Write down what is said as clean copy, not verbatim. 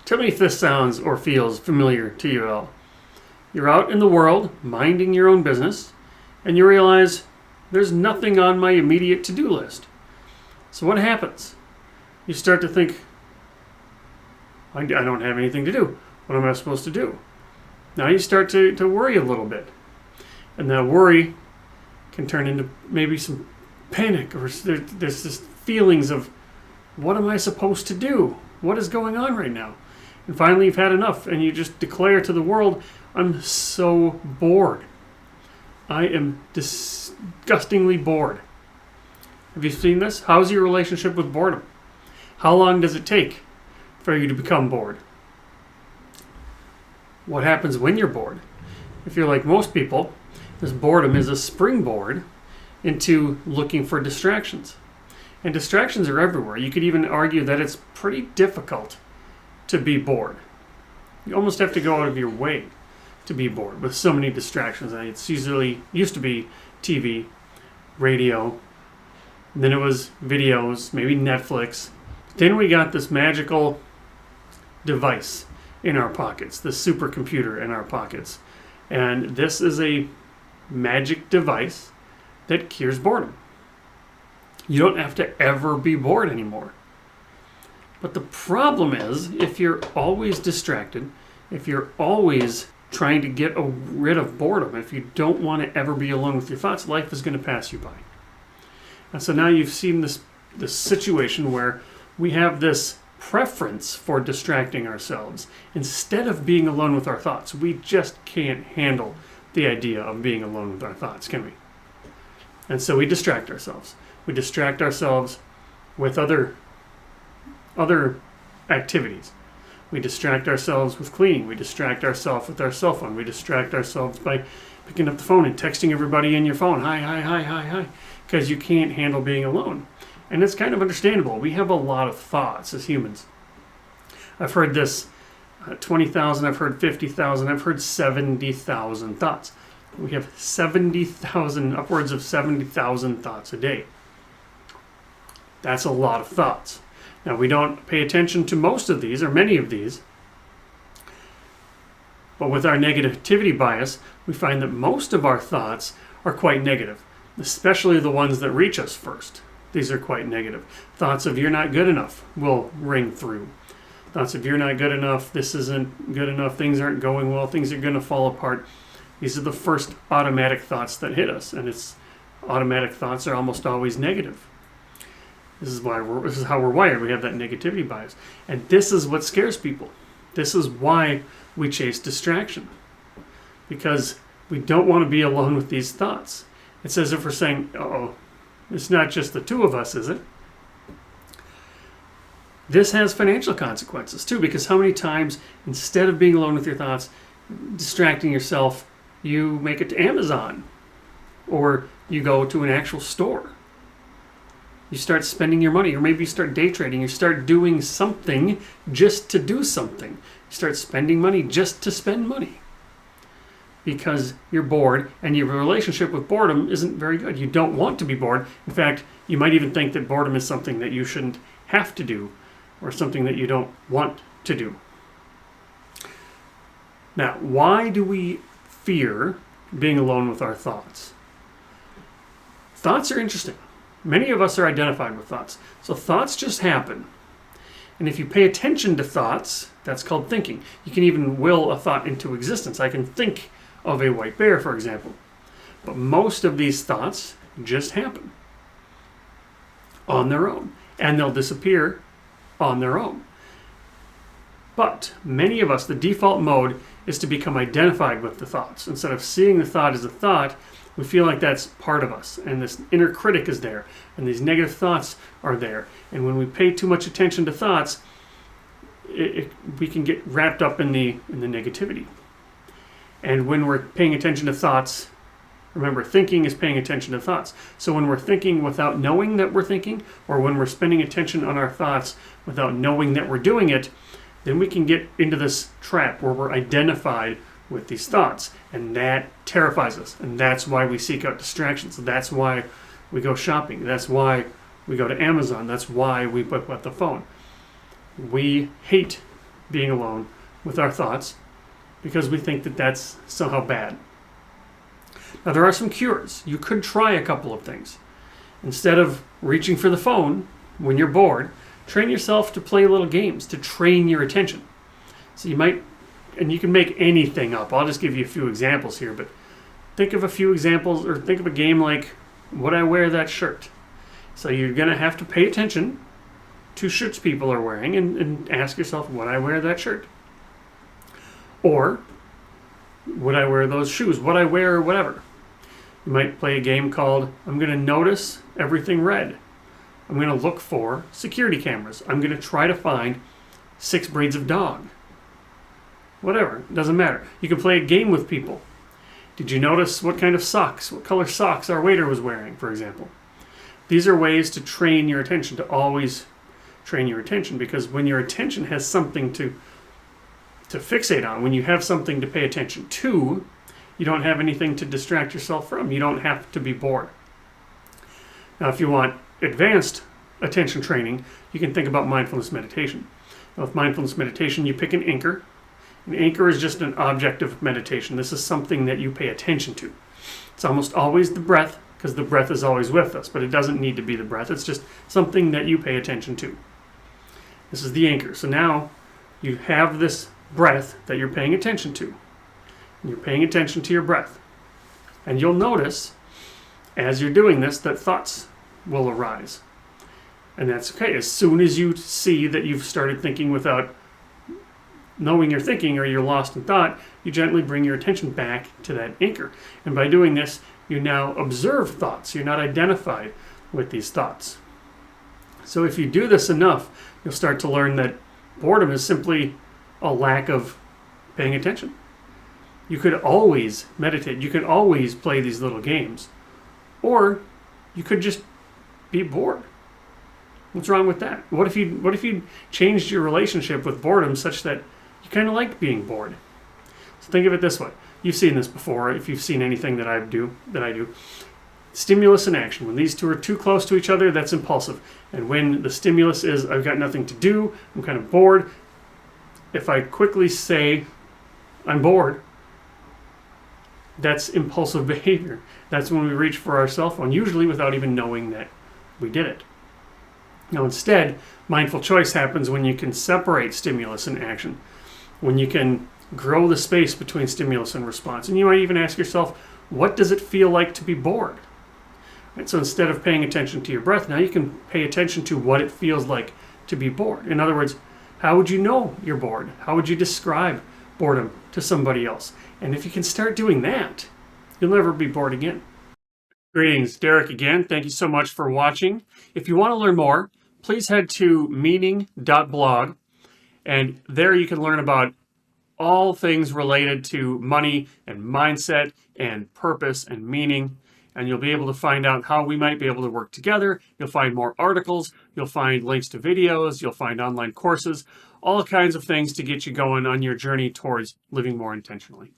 Tell me if this sounds or feels familiar to you at all. You're out in the world, minding your own business, and you realize there's nothing on my immediate to-do list. So what happens? You start to think, I don't have anything to do. What am I supposed to do? Now you start to worry a little bit. And that worry can turn into maybe some panic, or there's this feelings of, what am I supposed to do? What is going on right now? And finally you've had enough, and you just declare to the world, I'm so bored. I am disgustingly bored. Have you seen this? How's your relationship with boredom? How long does it take for you to become bored? What happens when you're bored? If you're like most people, this boredom is a springboard into looking for distractions. And distractions are everywhere. You could even argue that it's pretty difficult to be bored. You almost have to go out of your way to be bored with so many distractions. And it's used to be TV, radio, then it was videos, maybe Netflix. Then we got this magical device in our pockets, the supercomputer in our pockets. And this is a magic device that cures boredom. You don't have to ever be bored anymore. But the problem is, if you're always distracted, if you're always trying to get rid of boredom, if you don't want to ever be alone with your thoughts, life is going to pass you by. And so now you've seen this situation where we have this preference for distracting ourselves instead of being alone with our thoughts. We just can't handle the idea of being alone with our thoughts, can we? And so we distract ourselves. We distract ourselves with other activities. We distract ourselves with cleaning. We distract ourselves with our cell phone. We distract ourselves by picking up the phone and texting everybody in your phone. Hi. Because you can't handle being alone. And it's kind of understandable. We have a lot of thoughts as humans. I've heard this 20,000, I've heard 50,000, I've heard 70,000 thoughts. We have 70,000, upwards of 70,000 thoughts a day. That's a lot of thoughts. Now, we don't pay attention to most of these, or many of these, but with our negativity bias, we find that most of our thoughts are quite negative, especially the ones that reach us first. These are quite negative. Thoughts of you're not good enough will ring through. Thoughts of you're not good enough, this isn't good enough, things aren't going well, things are going to fall apart. These are the first automatic thoughts that hit us, and automatic thoughts are almost always negative. This is how we're wired. We have that negativity bias. And this is what scares people. This is why we chase distraction. Because we don't want to be alone with these thoughts. It's as if we're saying, uh-oh, it's not just the two of us, is it? This has financial consequences too, because how many times, instead of being alone with your thoughts, distracting yourself, you make it to Amazon, or you go to an actual store. You start spending your money, or maybe you start day trading. You start doing something just to do something. You start spending money just to spend money because you're bored, and your relationship with boredom isn't very good. You don't want to be bored. In fact, you might even think that boredom is something that you shouldn't have to do, or something that you don't want to do. Now, why do we fear being alone with our thoughts? Thoughts are interesting. Many of us are identified with thoughts. So thoughts just happen. And if you pay attention to thoughts, that's called thinking. You can even will a thought into existence. I can think of a white bear, for example. But most of these thoughts just happen on their own. And they'll disappear on their own. But many of us, the default mode is to become identified with the thoughts. Instead of seeing the thought as a thought, we feel like that's part of us, and this inner critic is there, and these negative thoughts are there. And when we pay too much attention to thoughts, we can get wrapped up in the negativity. And when we're paying attention to thoughts, remember, thinking is paying attention to thoughts. So when we're thinking without knowing that we're thinking, or when we're spending attention on our thoughts without knowing that we're doing it, then we can get into this trap where we're identified with these thoughts, and that terrifies us, and that's why we seek out distractions. That's why we go shopping. That's why we go to Amazon. That's why we pick up the phone. We hate being alone with our thoughts because we think that that's somehow bad. Now, there are some cures. You could try a couple of things. Instead of reaching for the phone when you're bored, train yourself to play little games to train your attention. So you might, and you can make anything up. I'll just give you a few examples here, but think of a few examples, or think of a game like, would I wear that shirt? So you're going to have to pay attention to shirts people are wearing and ask yourself, would I wear that shirt? Or, would I wear those shoes? Would I wear whatever? You might play a game called, I'm going to notice everything red. I'm going to look for security cameras. I'm going to try to find 6 breeds of dog. Whatever, it doesn't matter. You can play a game with people. Did you notice what kind of socks, what color socks our waiter was wearing, for example? These are ways to train your attention, to always train your attention, because when your attention has something to fixate on, when you have something to pay attention to, you don't have anything to distract yourself from. You don't have to be bored. Now, if you want advanced attention training, you can think about mindfulness meditation. Now, with mindfulness meditation, you pick an anchor. An anchor is just an object of meditation. This is something that you pay attention to. It's almost always the breath, because the breath is always with us, but it doesn't need to be the breath. It's just something that you pay attention to. This is the anchor. So now you have this breath that you're paying attention to. You're paying attention to your breath. And you'll notice, as you're doing this, that thoughts will arise. And that's okay. As soon as you see that you've started thinking without knowing you're thinking, or you're lost in thought, you gently bring your attention back to that anchor. And by doing this, you now observe thoughts. You're not identified with these thoughts. So if you do this enough, you'll start to learn that boredom is simply a lack of paying attention. You could always meditate. You could always play these little games. Or you could just be bored. What's wrong with that? What if you changed your relationship with boredom such that you kind of like being bored? So think of it this way. You've seen this before. If you've seen anything that I do. Stimulus and action. When these two are too close to each other, that's impulsive. And when the stimulus is, I've got nothing to do, I'm kind of bored, if I quickly say, I'm bored, that's impulsive behavior. That's when we reach for our cell phone, usually without even knowing that we did it. Now instead, mindful choice happens when you can separate stimulus and action, when you can grow the space between stimulus and response. And you might even ask yourself, what does it feel like to be bored? Right, so instead of paying attention to your breath, now you can pay attention to what it feels like to be bored. In other words, how would you know you're bored? How would you describe boredom to somebody else? And if you can start doing that, you'll never be bored again. Greetings, Derek again. Thank you so much for watching. If you want to learn more, please head to meaning.blog, and there you can learn about all things related to money and mindset and purpose and meaning. And you'll be able to find out how we might be able to work together. You'll find more articles. You'll find links to videos. You'll find online courses, all kinds of things to get you going on your journey towards living more intentionally.